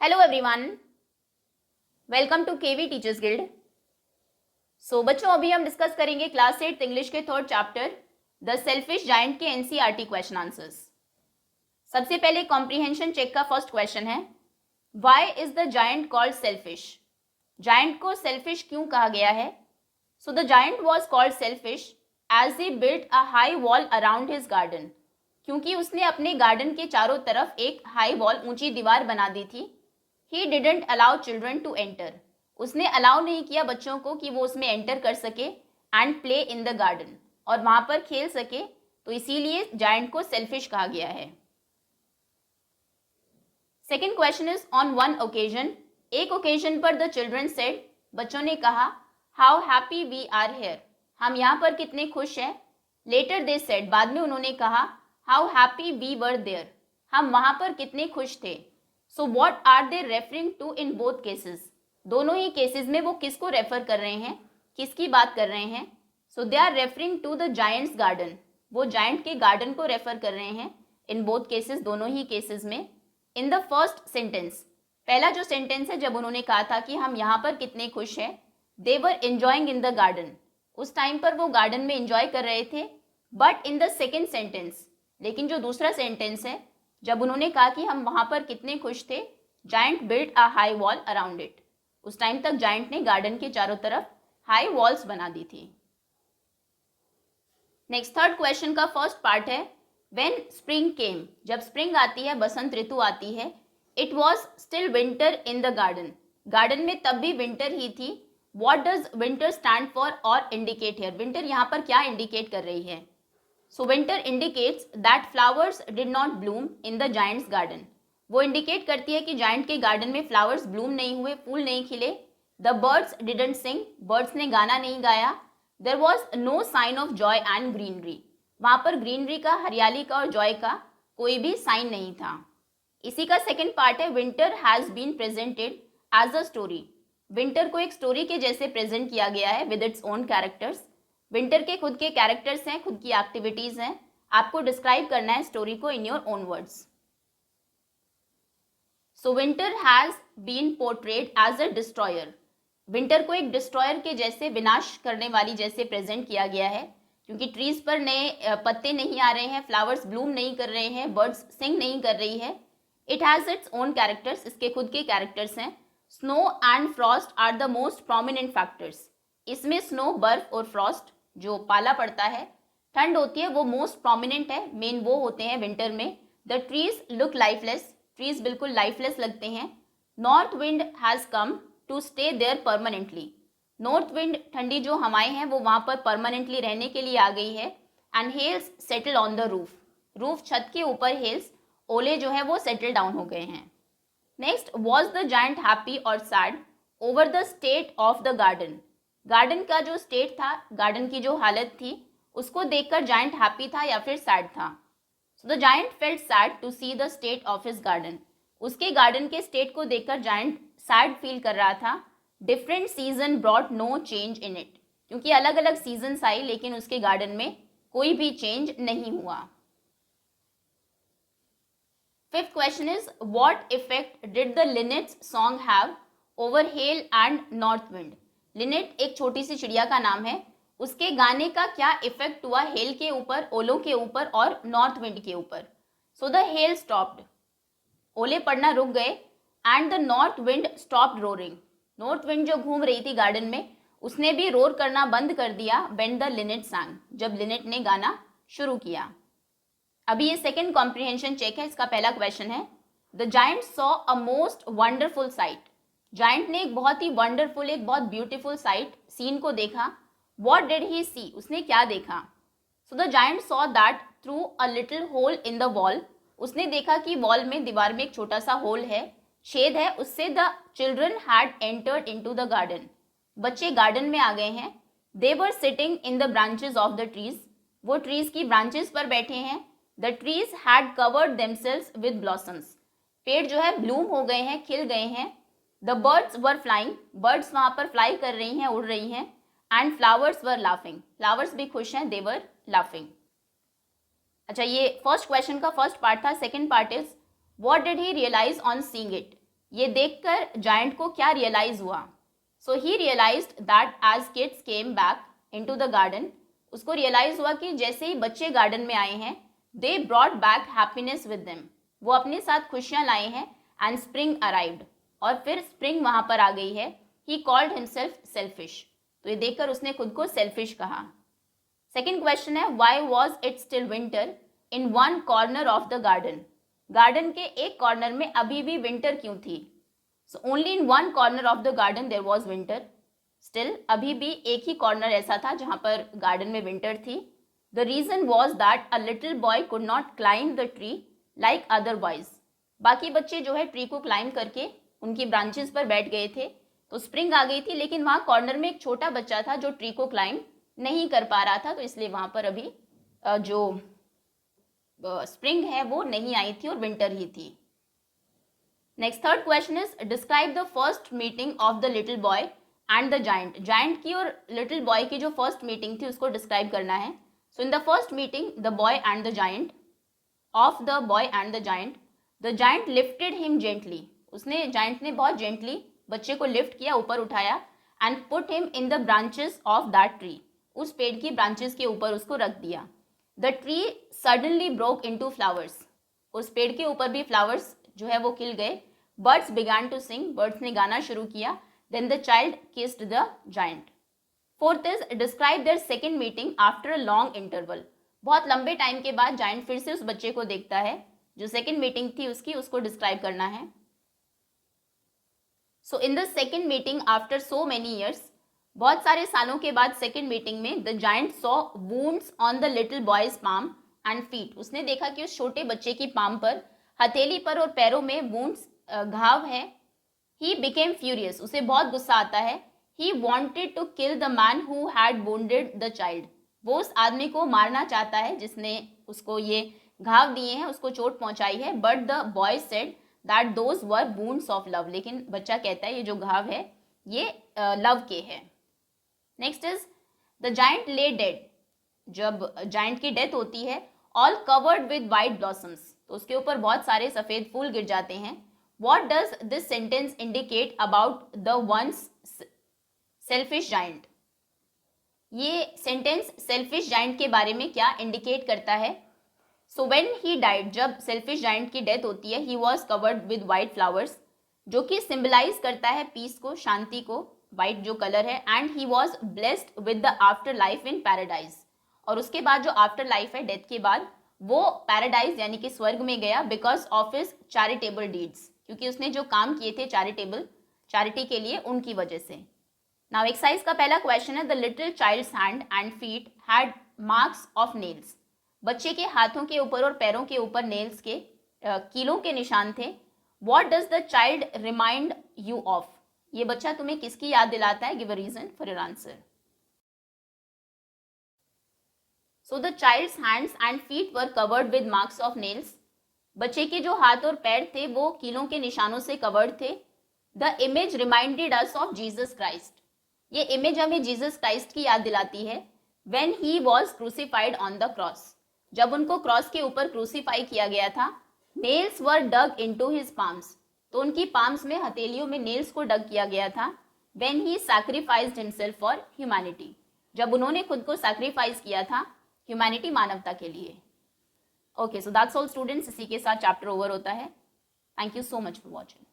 Hello everyone, welcome to KV teachers guild. So बच्चों, अभी हम डिस्कस करेंगे क्लास 8 इंग्लिश के third chapter the selfish giant के एनसीईआरटी क्वेश्चन आंसर्स। सबसे पहले कॉम्प्रिहेंशन चेक का फर्स्ट क्वेश्चन है, why is the giant called selfish? Giant को सेल्फिश क्यों कहा गया है? So the giant was called selfish as he built a high wall around his garden, क्योंकि उसने अपने गार्डन के चारों तरफ एक हाई वॉल, ऊंची दीवार बना दी थी। He didn't allow children to enter. उसने अलाउ नहीं किया बच्चों को कि वो उसमें एंटर कर सके and play in the garden, और वहां पर खेल सके, तो इसीलिए जायंट को सेल्फिश कहा गया है। Second question is on one occasion, एक ओकेजन पर द चिल्ड्रन सेड, बच्चों ने कहा, how happy we are here, हम यहाँ पर कितने खुश हैं। लेटर दे सेड, बाद में उन्होंने कहा, how happy we were there, हम वहां पर कितने खुश थे। So what are they referring to in both cases, दोनों ही केसेस में वो किसको रेफर कर रहे हैं, किसकी बात कर रहे हैं। So they are referring to the giant's garden, वो जायंट के गार्डन को रेफर कर रहे हैं इन बोथ केसेस, दोनों ही केसेस में। इन द फर्स्ट सेंटेंस, पहला जो सेंटेंस है, जब उन्होंने कहा था कि हम यहाँ पर कितने खुश हैं, they were enjoying in the garden, उस टाइम पर वो गार्डन में एंजॉय कर रहे थे। But in the second sentence, लेकिन जो दूसरा सेंटेंस है, जब उन्होंने कहा कि हम वहां पर कितने खुश थे, giant built a high wall around it, उस टाइम तक जायंट ने गार्डन के चारों तरफ हाई वॉल्स बना दी थी। नेक्स्ट थर्ड क्वेश्चन का फर्स्ट पार्ट है, व्हेन स्प्रिंग केम, जब स्प्रिंग आती है, बसंत ऋतु आती है, it was still winter in the garden, garden में तब भी विंटर ही थी। What does winter stand for और इंडिकेट हियर, विंटर यहाँ पर क्या इंडिकेट कर रही है। So winter indicates that flowers did not bloom in the giant's garden. वो इंडिकेट करती है कि जायंट के गार्डन में फ्लावर्स ब्लूम नहीं हुए, फूल नहीं खिले। The birds didn't sing, birds ने गाना नहीं गाया। There was no sign of joy and greenery. वहाँ पर ग्रीनरी का, हरियाली का और जॉय का कोई भी साइन नहीं था। इसी का सेकेंड पार्ट है, winter has been presented as a story, winter को एक स्टोरी के जैसे प्रेजेंट किया गया है with its own characters. Winter के खुद के कैरेक्टर्स हैं, खुद की एक्टिविटीज हैं, आपको डिस्क्राइब करना है स्टोरी को in your own words. So winter has been portrayed as a destroyer, winter को एक डिस्ट्रॉयर के जैसे, विनाश करने वाली जैसे प्रेजेंट किया गया है, क्योंकि ट्रीज पर नए पत्ते नहीं आ रहे हैं, फ्लावर्स ब्लूम नहीं कर रहे हैं, बर्ड्स सिंग नहीं कर रही है। It has its own characters, इसके खुद के कैरेक्टर्स हैं। Snow and frost are the most prominent factors, इसमें स्नो, बर्फ और फ्रॉस्ट जो पाला पड़ता है, ठंड होती है, वो मोस्ट प्रोमिनेंट है, मेन वो होते हैं विंटर में। The trees look lifeless, trees बिल्कुल लाइफलेस लगते हैं। North wind has come to stay there permanently, north wind, ठंडी जो हवाएं हैं, वो वहां पर परमानेंटली रहने के लिए आ गई है। And hails settle on the roof, roof छत के ऊपर हेल्स, ओले जो है वो सेटल डाउन हो गए हैं। Next, was the giant happy और sad over the state of the garden, garden का जो स्टेट था, गार्डन की जो हालत थी, उसको देखकर जायंट हैप्पी था या फिर सैड था। So the giant felt sad to see the state of his garden, उसके गार्डन के स्टेट को देखकर जायंट सैड फील कर रहा था। Different season brought no change in it, क्योंकि अलग अलग सीजन्स आई लेकिन उसके गार्डन में कोई भी चेंज नहीं हुआ। Fifth question is, what effect did the linnet's song have over hail and north wind, linnet एक छोटी सी चिड़िया का नाम है, उसके गाने का क्या इफेक्ट हुआ हेल के ऊपर, ओलों के ऊपर और नॉर्थ विंड के ऊपर। सो द हेल स्टॉप्ड, ओले पड़ना रुक गए, and the north wind stopped roaring, north wind जो घूम रही थी गार्डन में, उसने भी रोर करना बंद कर दिया व्हेन द लिनेट sang, जब लिनेट ने गाना शुरू किया। अभी ये सेकेंड कॉम्प्रिहेंशन चेक है, इसका पहला क्वेश्चन है, the giant saw a most wonderful site, giant ने एक बहुत ही वंडरफुल, एक बहुत ब्यूटीफुल साइट, सीन को देखा। वॉट डिड ही सी, उसने क्या देखा। सो the giant saw that through a little hole in the wall, उसने देखा कि वॉल में, दीवार में एक छोटा सा होल है, छेद है, उससे the children had entered into the garden, बच्चे गार्डन में आ गए हैं। They were sitting in the branches of the trees, वो ट्रीज की ब्रांचेस पर बैठे हैं। The trees had covered themselves with blossoms, पेड़ जो है ब्लूम हो गए हैं, खिल गए हैं। The birds were flying, birds वहां पर फ्लाई कर रही हैं, उड़ रही हैं। And flowers were laughing, flowers भी खुश हैं, दे वर लाफिंग। अच्छा, ये फर्स्ट क्वेश्चन का फर्स्ट पार्ट था। Second part is, what did he realise on seeing it, ये देखकर जायंट को क्या रियलाइज हुआ? So he realised that as kids came back into the garden, उसको रियलाइज हुआ कि जैसे ही बच्चे गार्डन में आए हैं, they brought back happiness with them, वो अपने साथ खुशियां लाए हैं, एंड स्प्रिंग अराइव्ड, और फिर स्प्रिंग वहां पर आ गई है। ही कॉल्ड हिमसेल्फ सेल्फिश, तो ये देखकर उसने खुद को सेल्फिश कहा। सेकेंड क्वेश्चन है, why was it still winter in one corner of the garden? Garden के एक कॉर्नर में अभी भी विंटर क्यों थी? So only in one corner of the garden there was winter, still अभी भी एक ही कॉर्नर ऐसा था जहां पर गार्डन में विंटर थी। The reason was that a little boy could not climb the tree like otherwise, बाकी बच्चे जो है ट्री को क्लाइंब करके उनकी ब्रांचेस पर बैठ गए थे, तो स्प्रिंग आ गई थी, लेकिन वहां कॉर्नर में एक छोटा बच्चा था जो ट्री को क्लाइंब नहीं कर पा रहा था, तो इसलिए वहां पर अभी जो स्प्रिंग है वो नहीं आई थी और विंटर ही थी। Next third question is, describe the first meeting of the little boy and the giant. Giant की और लिटिल बॉय की जो फर्स्ट मीटिंग थी उसको डिस्क्राइब करना है। So in the first meeting the boy and the giant of the boy and the giant lifted him gently, उसने giant ने बहुत जेंटली बच्चे को लिफ्ट किया, ऊपर उठाया, and put him in the branches of that tree, उस पेड़ की ब्रांचेस के ऊपर उसको रख दिया। The tree suddenly broke into flowers, उस पेड़ के ऊपर भी फ्लावर्स जो है वो खिल गए। Birds began to sing, birds ने गाना शुरू किया। Then the child kissed the giant. Fourth is, describe their second meeting after a long interval. बहुत लंबे टाइम के बाद जायंट फिर से उस बच्चे को देखता है, जो सेकेंड मीटिंग थी उसकी, उसको डिस्क्राइब करना है। So in the second meeting after so many years, बहुत सारे सालों के बाद सेकेंड मीटिंग में the giant saw wounds on the little boy's palm and feet, उसने देखा कि उस छोटे बच्चे की पाम पर, हथेली पर और पैरों में वुंड्स घाव है। ही बिकेम फ्यूरियस, उसे बहुत गुस्सा आता है। He wanted to kill the man who had wounded the child, वो उस आदमी को मारना चाहता है जिसने उसको ये घाव दिए हैं, उसको चोट पहुंचाई है। But the boy said that those were wounds of love, लेकिन बच्चा कहता है ये जो घाव है ये लव के है। नेक्स्ट इज, द जायंट ले डेड, जब जायंट की डेथ होती है, all covered with white blossoms, तो उसके ऊपर बहुत सारे सफेद फूल गिर जाते हैं। What does this sentence indicate about the ones selfish giant? ये सेंटेंस सेल्फिश जायंट के बारे में क्या इंडिकेट करता है? सो व्हेन ही डाइड, जब सेल्फिश जायंट की डेथ होती है, he was covered with white flowers, जो कि सिंबलाइज करता है पीस को, शांति को, वाइट जो कलर है। And he was blessed with the after life in paradise, और उसके बाद जो आफ्टर लाइफ है डेथ के बाद, वो पैराडाइज यानी कि स्वर्ग में गया, because of his charitable deeds, क्योंकि उसने जो काम किए थे चैरिटी के लिए, उनकी वजह से। नाउ एक्सरसाइज का पहला क्वेश्चन है, the little child's hand and feet had marks of nails, बच्चे के हाथों के ऊपर और पैरों के ऊपर नेल्स के कीलों के निशान थे। What does the child remind you of, ये बच्चा तुम्हें किसकी याद दिलाता है? Give a reason for your answer. So the child's hands and feet were covered with marks of nails, बच्चे के जो हाथ और पैर थे वो कीलों के निशानों से कवर्ड थे। The image reminded us of Jesus Christ, ये इमेज हमें जीसस क्राइस्ट की याद दिलाती है। When he was crucified on the cross, जब उनको क्रॉस के ऊपर क्रूसीफाई किया गया था। नेल्स वर डग इनटू हिज पाम्स, तो उनकी पाम्स में, हथेलियों में नेल्स को डग किया गया था। When he sacrificed himself for humanity, जब उन्होंने खुद को सैक्रिफाइस किया था ह्यूमैनिटी, मानवता के लिए। Okay, so that's all students, इसी के साथ चैप्टर ओवर होता है। Thank you so much for watching.